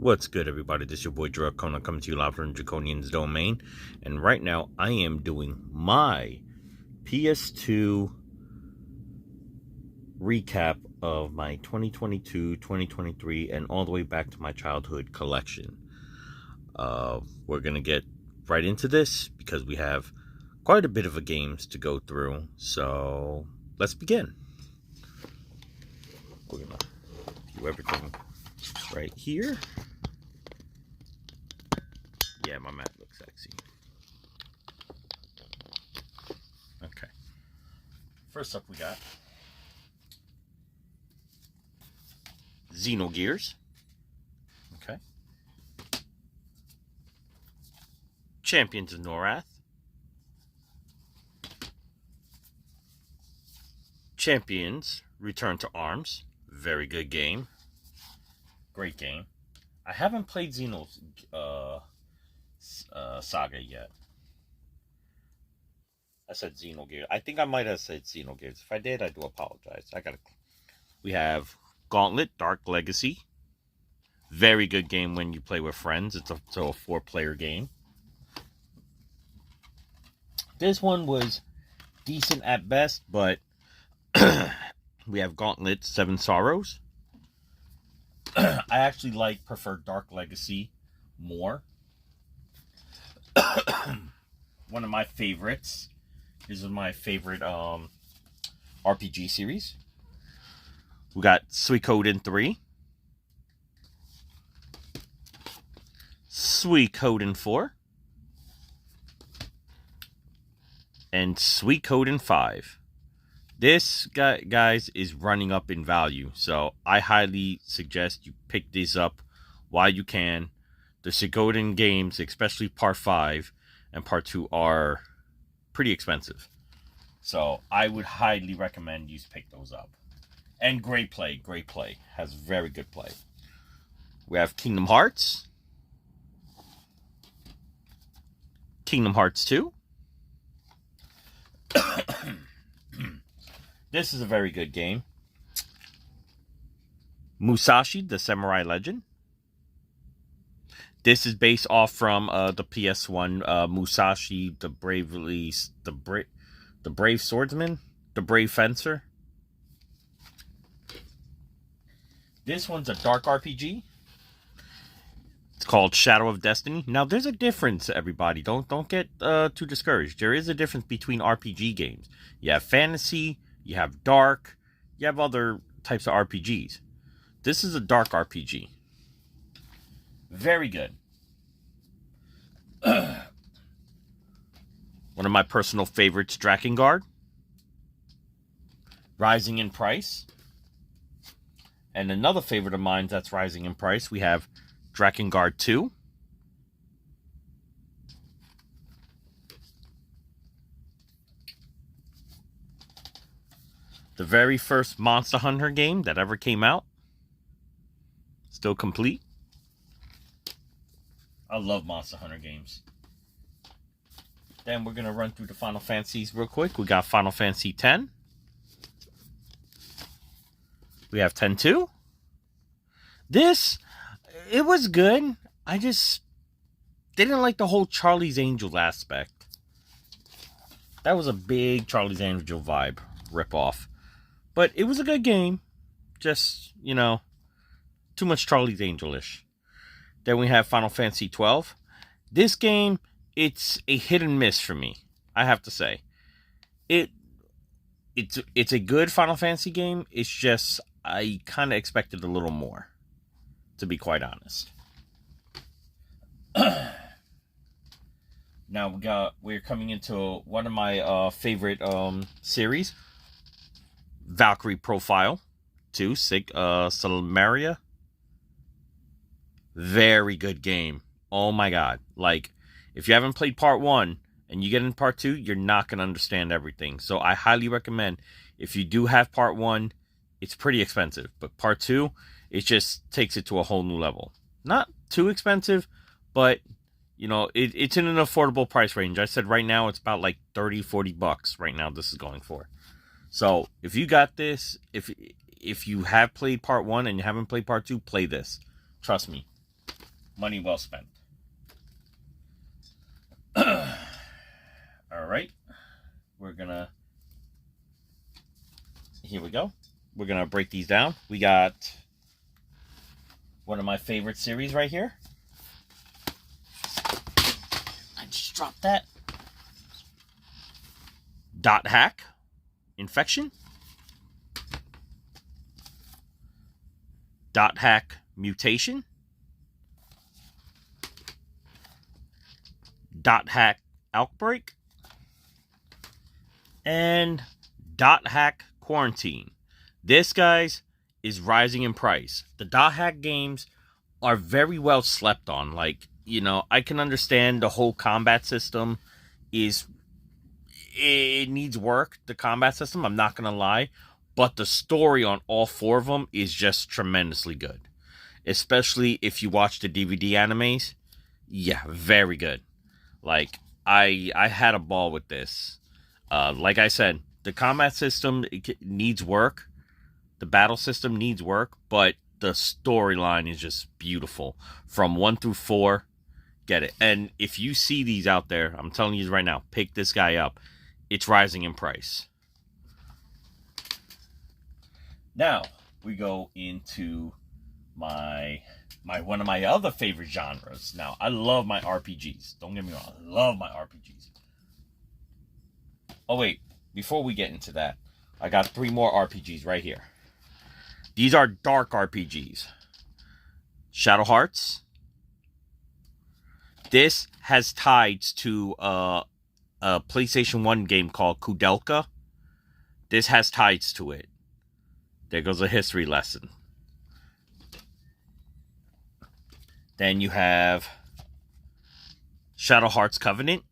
What's good, everybody? This is your boy Dracona coming to you live from Draconian's Domain. And right now, I am doing my PS2 recap of my 2022, 2023, and all the way back to my childhood collection. We're going to get right into this because we have quite a bit of games to go through. So, let's begin. We're going to do everything right here. Yeah, my mat looks sexy. Okay. First up, we got Xenogears. Okay. Champions of Norath. Champions Return to Arms. Very good game. Great game. I haven't played Xeno's Saga yet. I said Xenogears. I think I might have said Xenogears. If I did, I do apologize. We have Gauntlet Dark Legacy. Very good game when you play with friends. It's a 4-player game. This one was decent at best, but we have Gauntlet 7 Sorrows. I actually prefer Dark Legacy more. One of my favorites. This is my favorite RPG series. We got Suikoden 3. Suikoden 4. And Suikoden 5. This, guys, is running up in value. So I highly suggest you pick these up while you can. The Suikoden games, especially Part 5 and Part 2, are pretty expensive. So I would highly recommend you pick those up. And great play. Has very good play. We have Kingdom Hearts. Kingdom Hearts 2. This is a very good game. Musashi, the Samurai Legend. This is based off from the PS1 Musashi, the brave swordsman, the brave fencer. This one's a dark RPG. It's called Shadow of Destiny. Now, there's a difference, everybody. Don't get too discouraged. There is a difference between RPG games. You have fantasy, you have dark, you have other types of RPGs. This is a dark RPG. Very good. One of my personal favorites, Drakengard. Rising in price. And another favorite of mine that's rising in price, we have Drakengard 2. The very first Monster Hunter game that ever came out. Still complete. I love Monster Hunter games. Then we're going to run through the Final Fantasies real quick. We got Final Fantasy X. We have 10-2. This, it was good. I just didn't like the whole Charlie's Angel aspect. That was a big Charlie's Angel vibe ripoff. But it was a good game. Just, too much Charlie's Angel-ish. Then we have Final Fantasy 12. This game, it's a hit and miss for me, I have to say. It's a good Final Fantasy game. It's just I kind of expected a little more, to be quite honest. Now we're coming into one of my favorite series, Valkyrie Profile 2, Samaria. Very good game. Oh my god. If you haven't played Part 1 and you get in Part 2, you're not going to understand everything. So I highly recommend, if you do have Part 1, it's pretty expensive. But Part 2, it just takes it to a whole new level. Not too expensive, but, it's in an affordable price range. I said right now it's about like $30-$40 right now this is going for. So if you got this, if you have played Part 1 and you haven't played Part 2, play this. Trust me. Money well spent. All right. We're gonna. Here we go. We're gonna break these down. We got one of my favorite series right here. I just dropped that. Dot Hack Infection. Dot Hack Mutation. Dot Hack Outbreak. And Dot Hack Quarantine. This, guys, is rising in price. The Dot Hack games are very well slept on. Like, you know, I can understand the whole combat system it needs work, the combat system, I'm not going to lie. But the story on all four of them is just tremendously good. Especially if you watch the DVD animes. Yeah, very good. Like, I had a ball with this. Like I said, the combat system needs work. The battle system needs work, but the storyline is just beautiful. From 1 through 4, get it. And if you see these out there, I'm telling you right now, pick this guy up. It's rising in price. Now, we go into my one of my other favorite genres. Now, I love my RPGs. Don't get me wrong. I love my RPGs. Oh, wait. Before we get into that, I got 3 more RPGs right here. These are dark RPGs. Shadow Hearts. This has ties to a PlayStation 1 game called Kudelka. This has ties to it. There goes a history lesson. Then you have Shadow Hearts Covenant.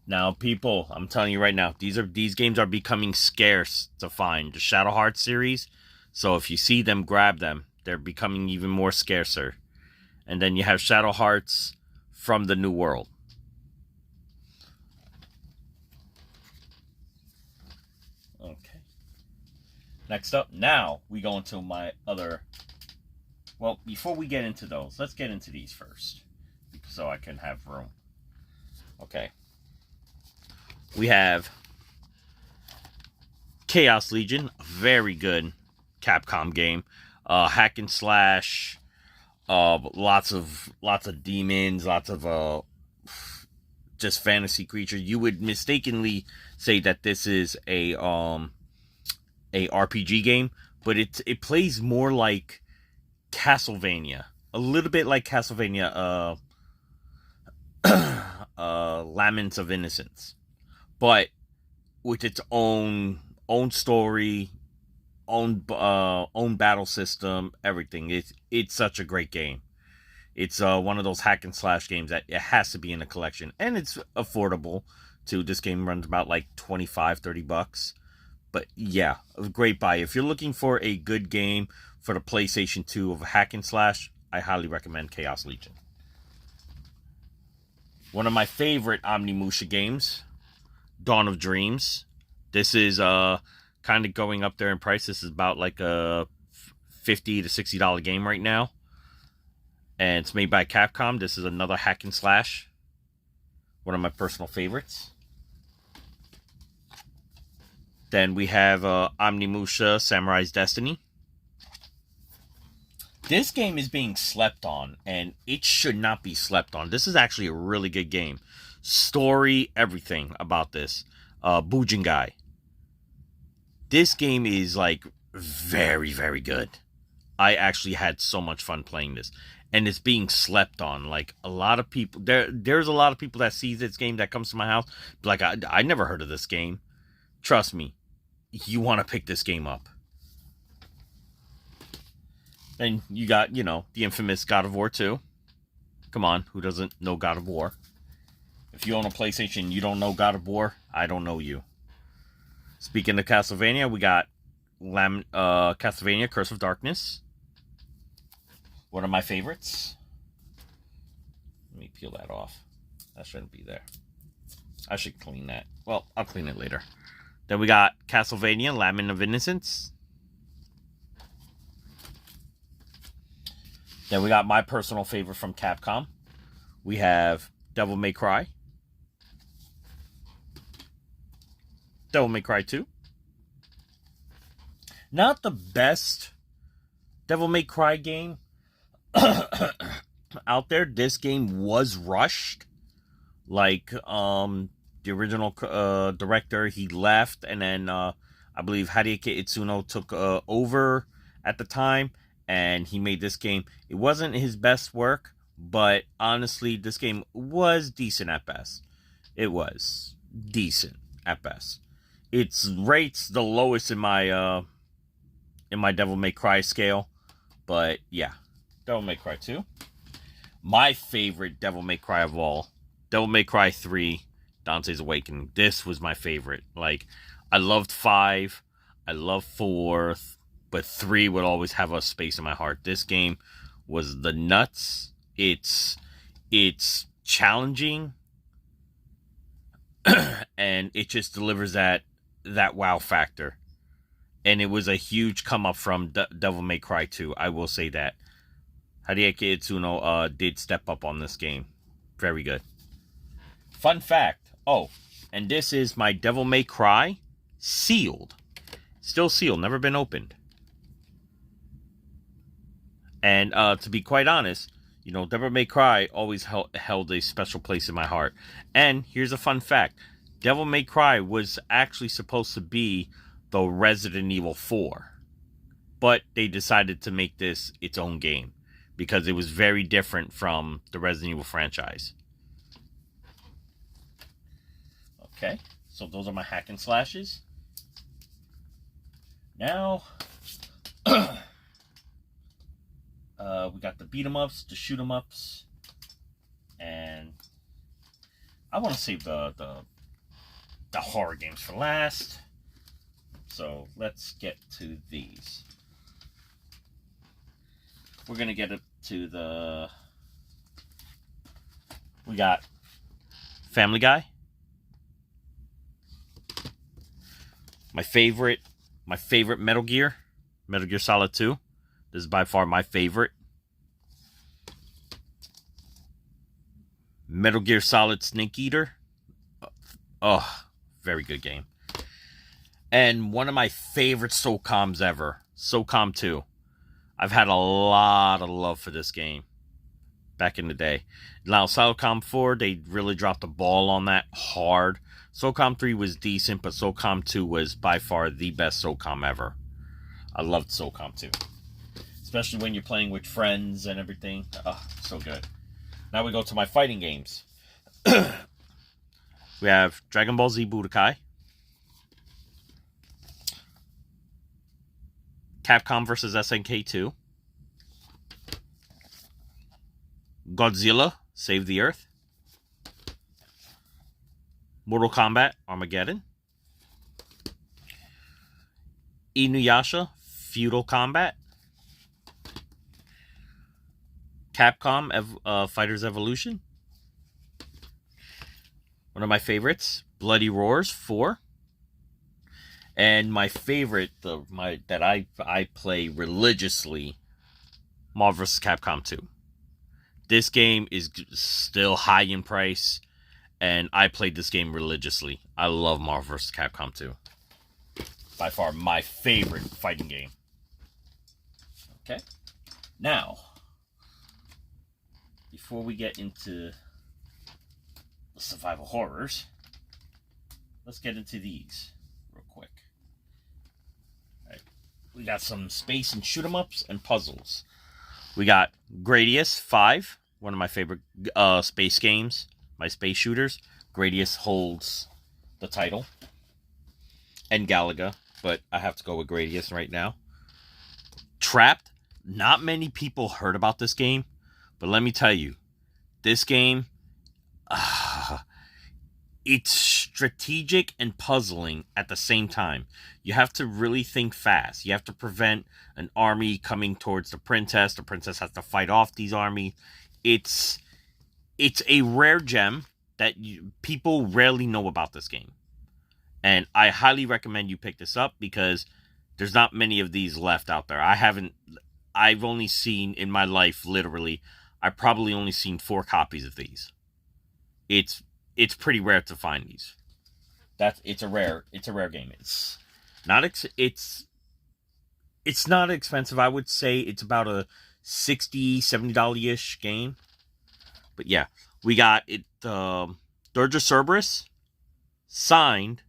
Now, people, I'm telling you right now, these games are becoming scarce to find. The Shadow Hearts series. So if you see them, grab them. They're becoming even more scarcer. And then you have Shadow Hearts from the New World. Okay. Next up, now we go into my other... Well, before we get into those, let's get into these first. So I can have room. Okay. We have Chaos Legion, a very good Capcom game. Hack and slash, lots of demons, lots of just fantasy creatures. You would mistakenly say that this is a RPG game, but it plays more like Castlevania, a little bit like Castlevania, Laments of Innocence, but with its own story, own battle system, everything. It's such a great game. It's one of those hack and slash games that it has to be in a collection, and it's affordable too. This game runs about like $25-$30. But yeah, a great buy. If you're looking for a good game for the PlayStation 2 of a hack and slash, I highly recommend Chaos Legion. One of my favorite Omnimusha games, Dawn of Dreams. This is kind of going up there in price. This is about like a $50 to $60 game right now. And it's made by Capcom. This is another hack and slash. One of my personal favorites. Then we have Omnimusha Samurai's Destiny. This game is being slept on, and it should not be slept on. This is actually a really good game. Story, everything about this. Bujingai. This game is like very, very good. I actually had so much fun playing this. And it's being slept on. Like, a lot of people... There's a lot of people that sees this game that comes to my house. Like, I never heard of this game. Trust me. You want to pick this game up. Then you got, you know, the infamous God of War 2. Come on, who doesn't know God of War? If you own a PlayStation and you don't know God of War, I don't know you. Speaking of Castlevania, we got Castlevania Curse of Darkness. One of my favorites. Let me peel that off. That shouldn't be there. I should clean that. Well, I'll clean it later. Then we got Castlevania Lament of Innocence. Then we got my personal favorite from Capcom. We have Devil May Cry. Devil May Cry 2. Not the best Devil May Cry game out there. This game was rushed. Like, the original director, he left, and then I believe Hideaki Itsuno took over at the time, and he made this game. It wasn't his best work, but honestly, this game was decent at best. It was decent at best. It's rates the lowest in my Devil May Cry scale, but yeah, Devil May Cry 2. My favorite Devil May Cry of all, Devil May Cry 3, Dante's Awakening. This was my favorite. Like, I loved 5, I loved 4, but 3 would always have a space in my heart. This game was the nuts. It's challenging, and it just delivers that wow factor. And it was a huge come up from Devil May Cry 2. I will say that Hideaki Itsuno did step up on this game. Very good. Fun fact. Oh, and this is my Devil May Cry sealed. Still sealed. Never been opened. And to be quite honest, you know, Devil May Cry always held a special place in my heart. And here's a fun fact. Devil May Cry was actually supposed to be the Resident Evil 4. But they decided to make this its own game because it was very different from the Resident Evil franchise. Okay, so those are my hack and slashes. Now, we got the beat 'em ups, the shoot 'em ups, and I want to save the horror games for last. So let's get to these. We're gonna get it to we got Family Guy. My favorite Metal Gear Solid 2. This is by far my favorite. Metal Gear Solid Snake Eater. Oh, very good game. And one of my favorite SOCOMs ever, SOCOM 2. I've had a lot of love for this game back in the day. Now, SOCOM 4, they really dropped the ball on that hard. SOCOM 3 was decent, but SOCOM 2 was by far the best SOCOM ever. I loved SOCOM 2. Especially when you're playing with friends and everything. Oh, so good. Now we go to my fighting games. We have Dragon Ball Z Budokai. Capcom vs. SNK 2. Godzilla Save the Earth. Mortal Kombat Armageddon. Inuyasha Feudal Combat. Capcom Fighters Evolution. One of my favorites, Bloody Roars 4. And my favorite, that I play religiously, Marvel vs. Capcom 2. This game is still high in price, and I played this game religiously. I love Marvel vs. Capcom 2. By far my favorite fighting game. Okay. Now, before we get into the survival horrors, let's get into these real quick. All right. We got some space and shoot 'em ups and puzzles. We got Gradius 5, one of my favorite space games, my space shooters. Gradius holds the title. And Galaga, but I have to go with Gradius right now. Trapped. Not many people heard about this game, but let me tell you, this game, it's strategic and puzzling at the same time. You have to really think fast. You have to prevent an army coming towards the princess. The princess has to fight off these armies. It's a rare gem that people rarely know about this game. And I highly recommend you pick this up because there's not many of these left out there. I haven't I've only seen in my life, literally, I've probably only seen 4 copies of these. It's pretty rare to find these. It's a rare game. It's not expensive. I would say it's about a $60-$70 ish game. But yeah, we got it. Dirge of Cerberus, signed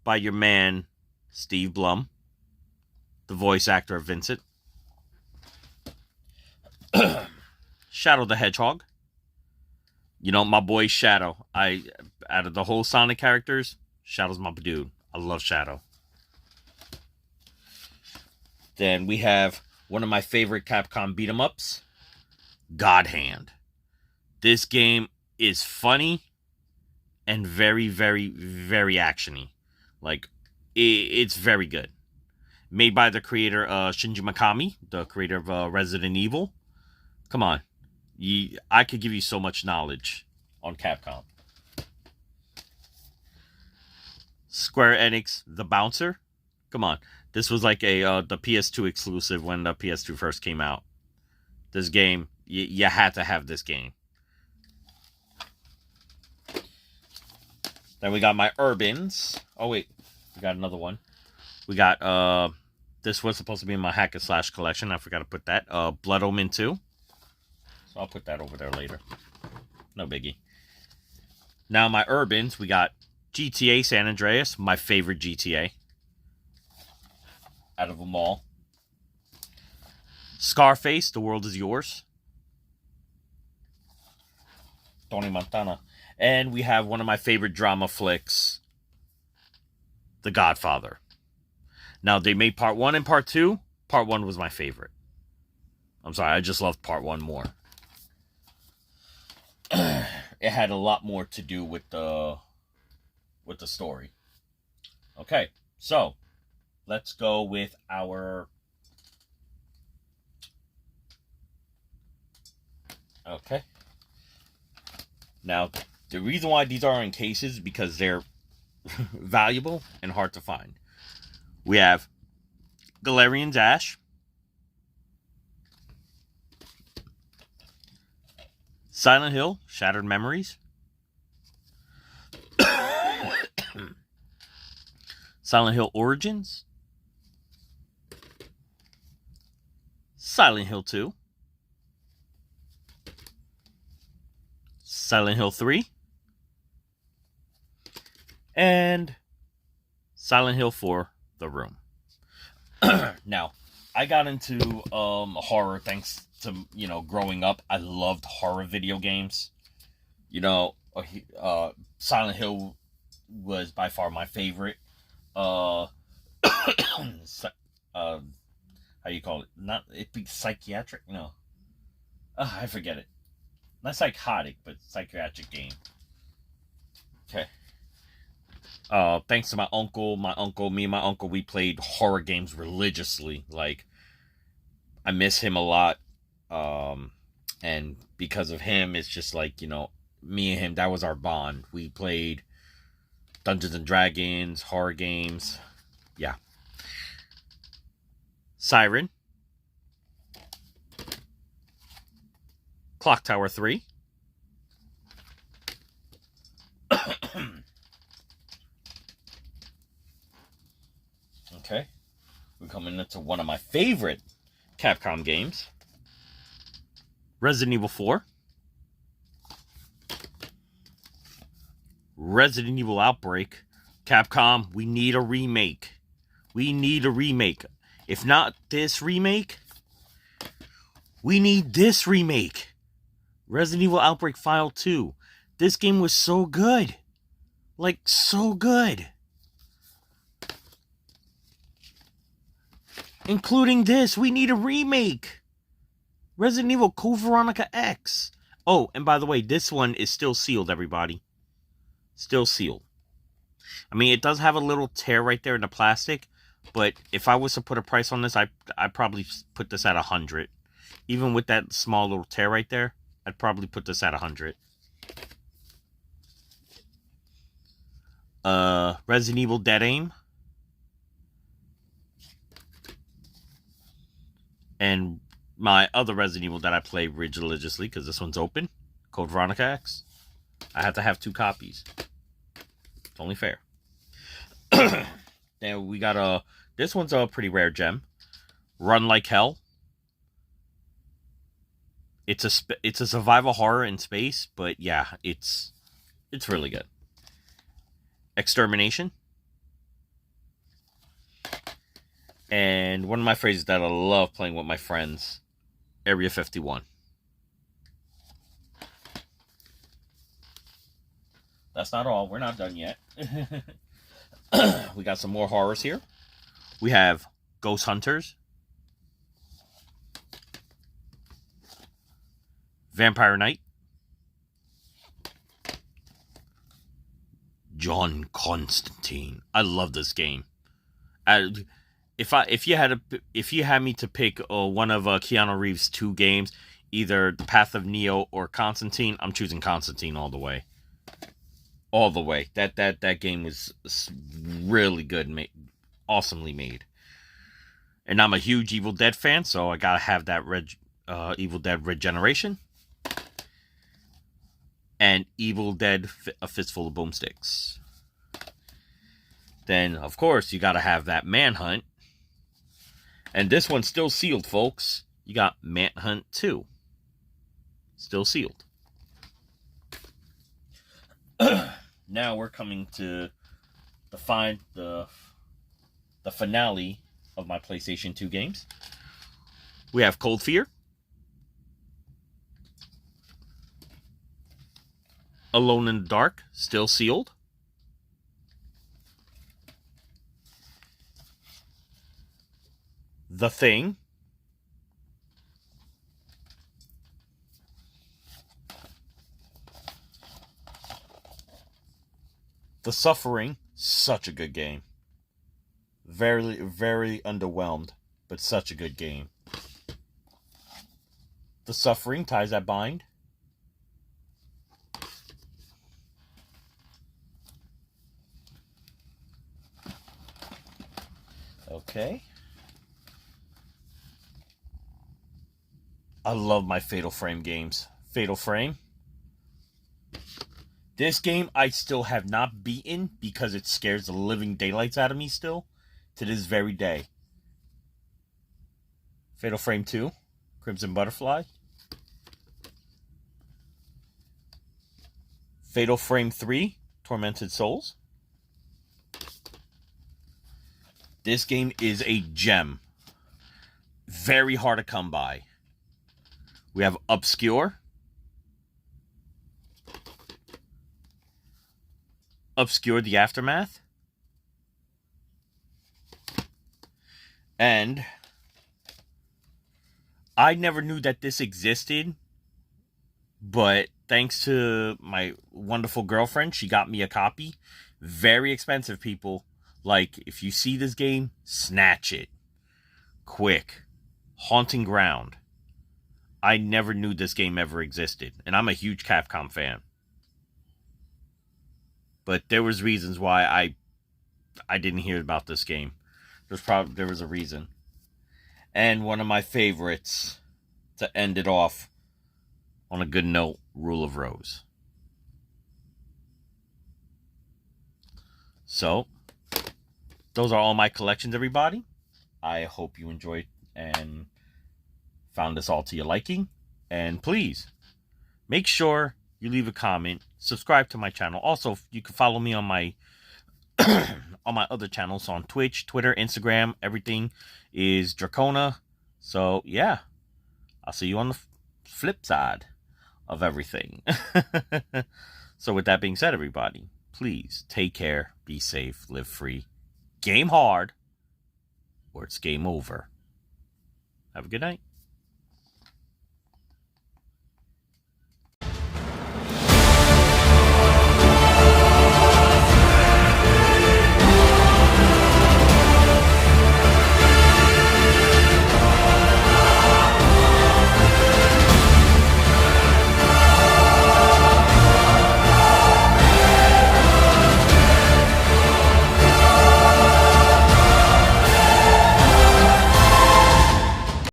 by your man Steve Blum, the voice actor of Vincent. Shadow the Hedgehog. You know, my boy Shadow. Out of the whole Sonic characters, Shadow's my dude. I love Shadow. Then we have one of my favorite Capcom beat 'em ups, God Hand. This game is funny and very, very, very actiony. Like, it's very good. Made by the creator Shinji Mikami, the creator of Resident Evil. Come on. I could give you so much knowledge on Capcom. Square Enix, The Bouncer. Come on. This was like the PS2 exclusive when the PS2 first came out. This game, you had to have this game. Then we got my Urbans. Oh, wait. We got another one. We got, this was supposed to be in my Hack and Slash collection. I forgot to put that. Blood Omen 2. So I'll put that over there later. No biggie. Now my Urbans, we got GTA San Andreas, my favorite GTA. Out of them all. Scarface, The World Is Yours. Tony Montana. And we have one of my favorite drama flicks, The Godfather. Now, they made part 1 and part 2. Part 1 was my favorite. I'm sorry, I just loved part 1 more. It had a lot more to do with the story. Okay, so let's go with our... Okay. Now, the reason why these are in cases is because they're valuable and hard to find. We have Galarian's Ash, Silent Hill, Shattered Memories, Silent Hill Origins, Silent Hill 2, Silent Hill 3, and Silent Hill 4, The Room. Now, I got into horror thanks to, growing up. I loved horror video games. Silent Hill was by far my favorite. How you call it? Not it be psychiatric? No. I forget it. Not psychotic, but psychiatric game. Okay. Thanks to my uncle, me and my uncle, we played horror games religiously. Like, I miss him a lot. And because of him, it's just like, me and him, that was our bond. We played Dungeons and Dragons, horror games. Yeah. Siren. Clock Tower 3. Okay. We're coming into one of my favorite Capcom games. Resident Evil 4. Resident Evil Outbreak. Capcom, we need a remake. We need a remake. If not this remake, we need this remake. Resident Evil Outbreak File 2. This game was so good. Like, so good. Including this, we need a remake. Resident Evil Code Veronica X. Oh, and by the way, this one is still sealed, everybody. Still sealed. I mean, it does have a little tear right there in the plastic, but if I was to put a price on this, I'd probably put this at 100. Even with that small little tear right there, I'd probably put this at 100. Resident Evil Dead Aim. And my other Resident Evil that I play religiously, because this one's open, Code Veronica X. I have to have 2 copies. It's only fair. Then we got this one's a pretty rare gem. Run Like Hell. It's a survival horror in space, but yeah, it's really good. Extermination. And one of my phrases that I love playing with my friends, Area 51. That's not all. We're not done yet. We got some more horrors here. We have Ghost Hunters, Vampire Knight, John Constantine. I love this game. If you had me to pick one of Keanu Reeves' 2 games, either The Path of Neo or Constantine, I'm choosing Constantine all the way. All the way. That game was really good, awesomely made. And I'm a huge Evil Dead fan, so I gotta have that Evil Dead Regeneration. And Evil Dead A Fistful of Boomsticks. Then, of course, you gotta have that Manhunt. And this one's still sealed, folks. You got Manhunt 2. Still sealed. Now we're coming to the finale of my PlayStation 2 games. We have Cold Fear, Alone in the Dark, still sealed. The Thing, The Suffering, such a good game. Very, very underwhelmed, but such a good game. The Suffering, Ties That Bind. Okay. I love my Fatal Frame games. Fatal Frame. This game I still have not beaten because it scares the living daylights out of me still. To this very day. Fatal Frame 2. Crimson Butterfly. Fatal Frame 3. Tormented Souls. This game is a gem. Very hard to come by. We have Obscure. Obscure the Aftermath. And I never knew that this existed, but thanks to my wonderful girlfriend, she got me a copy. Very expensive, people. Like, if you see this game, snatch it. Quick. Haunting Ground. I never knew this game ever existed, and I'm a huge Capcom fan. But there was reasons why I didn't hear about this game. There was a reason. And one of my favorites to end it off on a good note, Rule of Rose. So, those are all my collections, everybody. I hope you enjoyed and found this all to your liking. And please, make sure you leave a comment, subscribe to my channel. Also, you can follow me on my on my other channels on Twitch, Twitter, Instagram. Everything is Dracona. So, yeah. I'll see you on the flip side of everything. So, with that being said, everybody, please take care, be safe, live free, game hard, or it's game over. Have a good night.